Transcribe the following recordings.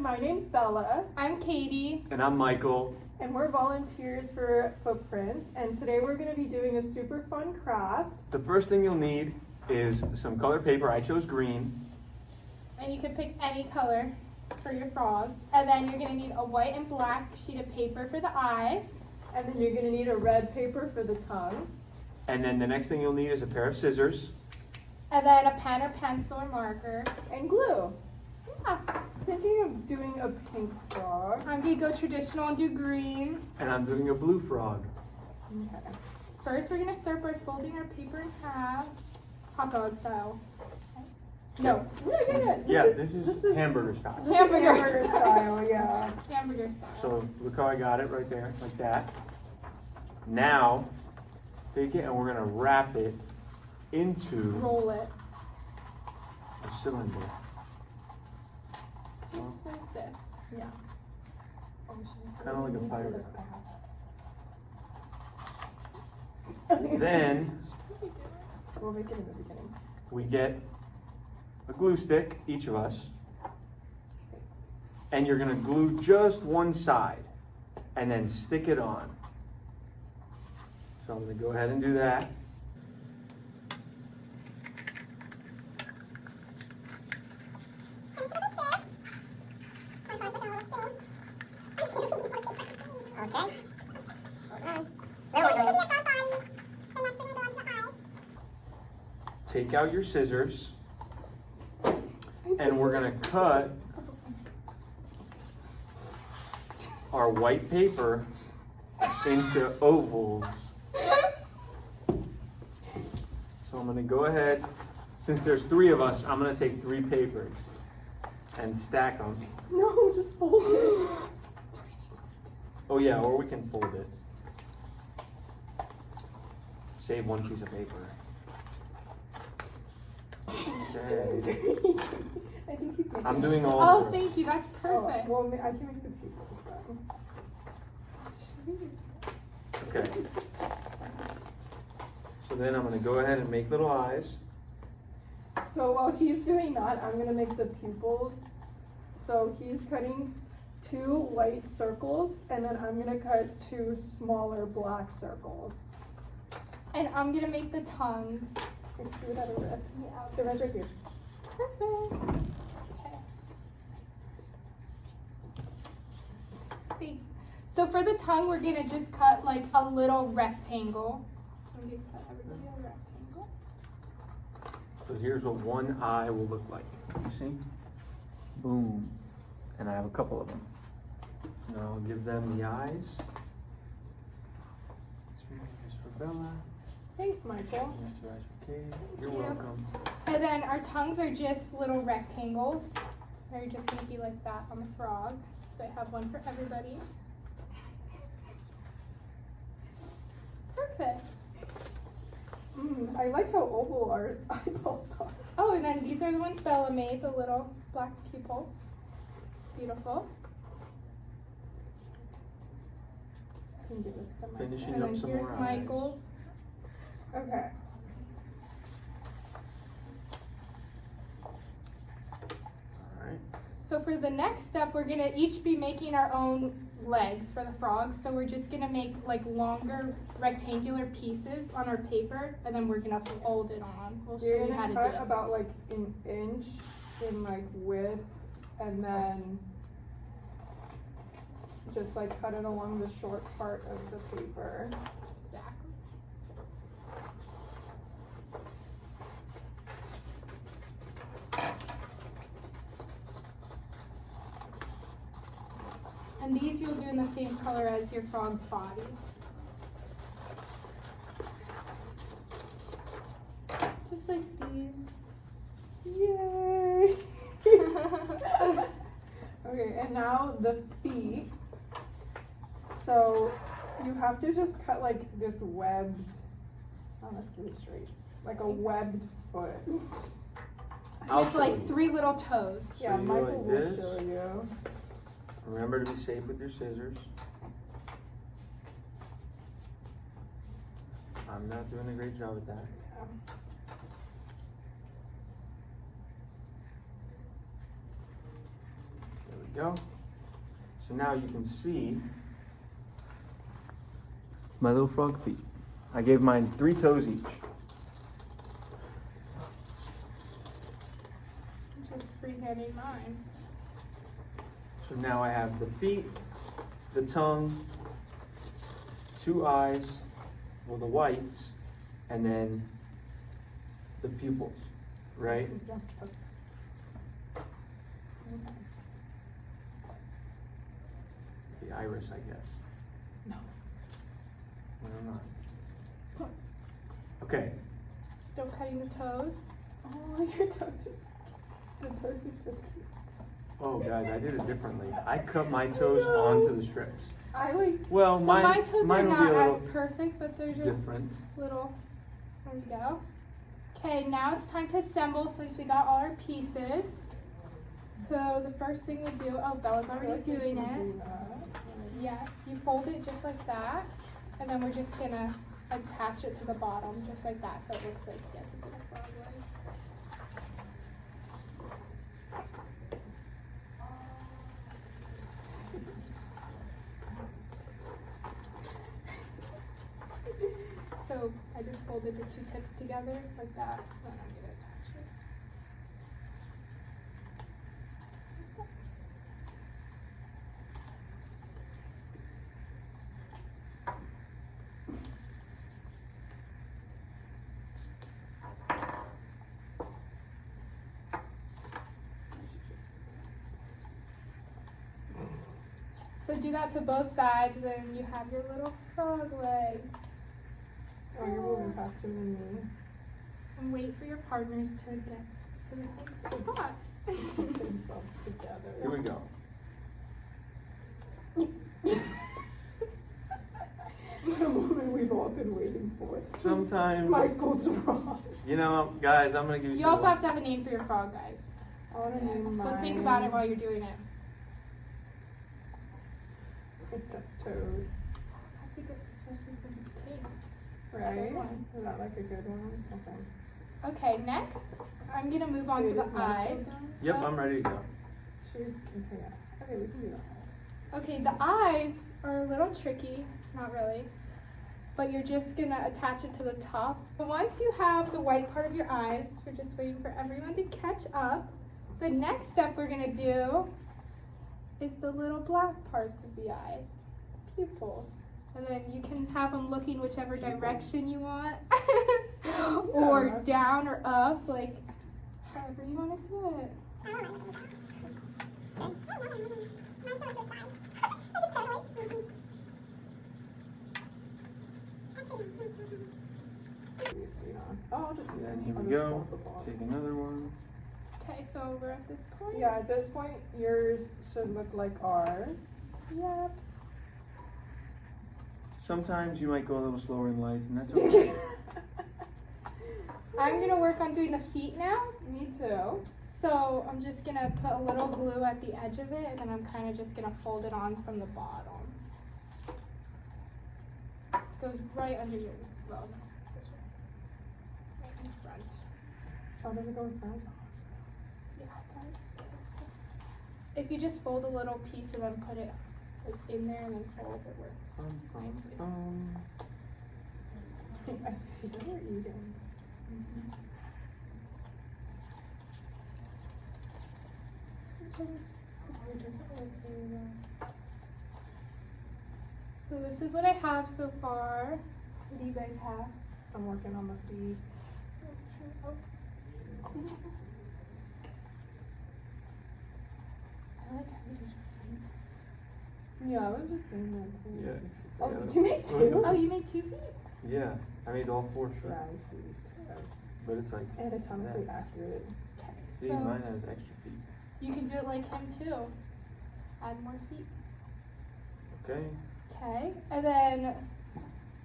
My name's Bella. I'm Katie. And I'm Michael. And we're volunteers for Footprints. And today we're going to be doing a super fun craft. The first thing you'll need is some colored paper. I chose green. And you could pick any color for your frogs. And then you're going to need a white and black sheet of paper for the eyes. And then you're going to need a red paper for the tongue. And then the next thing you'll need is a pair of scissors. And then a pen or pencil or marker. And glue. Yeah. Thinking of doing a pink frog. I'm going to go traditional and do green. And I'm doing a blue frog. Okay. First, we're going to start by folding our paper in half. Hot dog style. Okay. No. This is hamburger style. Hamburger style, yeah. Hamburger style. So look how I got it right there, like that. Now, take it and we're going to wrap it into Roll it. a cylinder. Just like this. Yeah. Kind of like a pirate. Okay. Then We'll make it in the beginning. we get a glue stick, each of us. And you're going to glue just one side and then stick it on. So I'm going to go ahead and do that. Take out your scissors and we're going to cut our white paper into ovals. So I'm going to go ahead, since there's 3 of us, I'm going to take 3 papers and stack them. No, just fold it. Oh yeah, or we can fold it. Save one piece of paper. Okay. I think he's making I'm doing it. all Oh, 4. thank you. That's perfect. Oh, well, I can make the pupils then. Okay. So then I'm going to go ahead and make little eyes. So while he's doing that, I'm going to make the pupils. So he's cutting 2 white circles, and then I'm going to cut 2 smaller black circles. And I'm going to make the tongues. Do it out of red. Yeah, the red's right here. Perfect. Okay. Thanks. So for the tongue, we're gonna just cut like a little rectangle. I'm gonna cut everybody a rectangle. So here's what one eye will look like. You see? Boom. And I have a couple of them. Now I'll give them the eyes. This for Bella. Thanks, Michael. Mr. Eyes for Katie. You're Yep. welcome. And then our tongues are just little rectangles. They're just gonna be like that on the frog. So I have one for everybody. Perfect. I like how oval our eyeballs are. Oh, and then these are the ones Bella made, the little black pupils. Beautiful. I can give this to Michael. Finishing And up then some here's more eyes. Michael's. Okay. Alright. So for the next step, we're gonna each be making our own legs for the frogs. So we're just gonna make like longer rectangular pieces on our paper, and then we're gonna fold it on. We'll show You're you how gonna to cut do it. about like an inch in like width, and then just like cut it along the short part of the paper. Exactly. And these you'll do in the same color as your frog's body. Just like these. Yay! Okay, and now the feet. So you have to just cut like this webbed Oh, that's really straight. Like a webbed foot. I'll With show like you. 3 little toes. So Yeah, you Michael like will this. show you. Remember to be safe with your scissors. I'm not doing a great job at that. There we go. So now you can see my little frog feet. I gave mine 3 toes each. Just freehanding mine. So now I have the feet, the tongue, 2 eyes, well the whites, and then the pupils, right? The iris, I guess. No. I don't know. Okay, Still cutting the toes. Oh, your toes are so, the toes are so cute. oh guys, I did it differently. I cut my toes onto the strips. I like. Well, So mine, my toes are mine will be not a as little perfect, but they're just different. little. There we go. Okay, now it's time to assemble since we got all our pieces. So the first thing we do, oh, Bella's already doing it. Yes, you fold it just like that, and then we're just gonna attach it to the bottom, just like that, so it looks like yes, it's in a frog leg. So I just folded the 2 tips together like that, and I'm gonna attach it. So do that to both sides, and then you have your little frog legs. Oh, you're moving faster than me. And wait for your partners to get to the same spot. Put themselves together. Here we go. The moment we've all been waiting for. Sometimes, Michael's wrong. you know, guys, I'm gonna give you You some also have to have a name for your frog, guys. I want to name So mine. think about it while you're doing it. Princess Toad. That's a good, especially since it's pink. Right? one. Is that like a good one? Okay. Okay, next, I'm gonna move on to Wait, the is Michael eyes. done? Yep, I'm ready to go. Should we? Okay, yeah. Okay, we can do that. Okay, the eyes are a little tricky, not really, but you're just gonna attach it to the top. But once you have the white part of your eyes, we're just waiting for everyone to catch up. The next step we're gonna do is the little black parts of the eyes, pupils. And then you can have them looking whichever direction you want, or Yeah. down or up, like however you want to do it. Oh, I'll just do And that. then here I'll we just go. fold the ball. Take another one. Okay, so we're at this point. Yeah, at this point, yours should look like ours. Yep. Sometimes you might go a little slower in life, and that's okay. I'm gonna work on doing the feet now. Me too. So I'm just gonna put a little glue at the edge of it, and then I'm kind of just gonna fold it on from the bottom. Goes right under your neck. Well, no, this way. Right in front. Oh, does it go in front? Yeah, that's good. If you just fold a little piece and then put it like in there and then fold, it works. Nicely. I see what you're eating. Sometimes it doesn't work very well. So this is what I have so far. What do you guys have? I'm working on the feet. Oh. I like how you did your feet. Yeah, I was just saying that too. Yeah. Oh, did you make two? Oh, you made 2 feet? Yeah, I made all 4 strips, Yeah, I see. but it's like, Anatomically accurate. Okay, see, so mine has extra feet. you can do it like him too. Add more feet. Okay. Okay, and then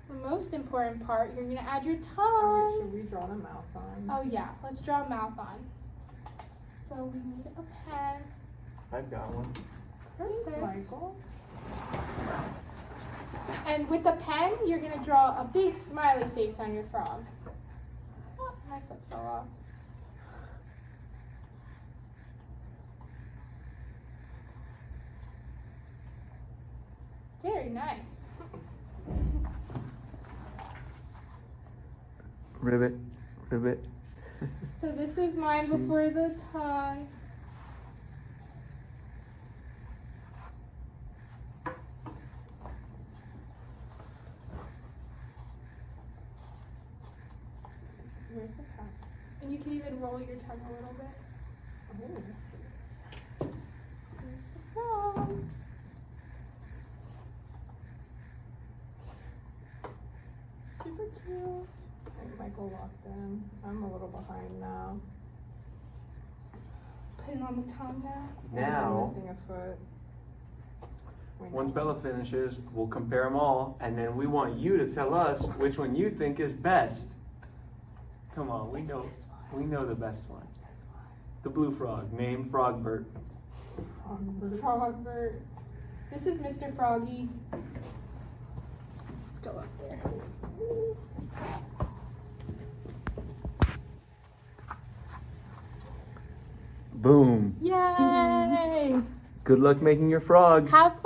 The most important part, you're gonna add your Alright, tongue. should we draw the mouth on? Oh yeah, let's draw a mouth on. So we need a pen. I've got one. Thanks, Perfect. Michael. And with the pen, you're gonna draw a big smiley face on your frog. Oh, my foot fell off. Very nice. Ribbit, ribbit. So this is mine See? before the tongue. Where's the pen? And you can even roll your tongue a little bit. Oh, that's pretty. Here's the frog. Super cute. I think Michael locked in. I'm a little behind now. Put it on the tongue now. I'm Now, missing a foot. Wait, once no. Bella finishes, we'll compare them all, and then we want you to tell us which one you think is best. Come on, we It's know, this one. we know the best one. It's this one. The blue frog, named Frogbert. Frogbert. This is Mr. Froggy. Let's go up there. Boom. Yay! Good luck making your frogs. Have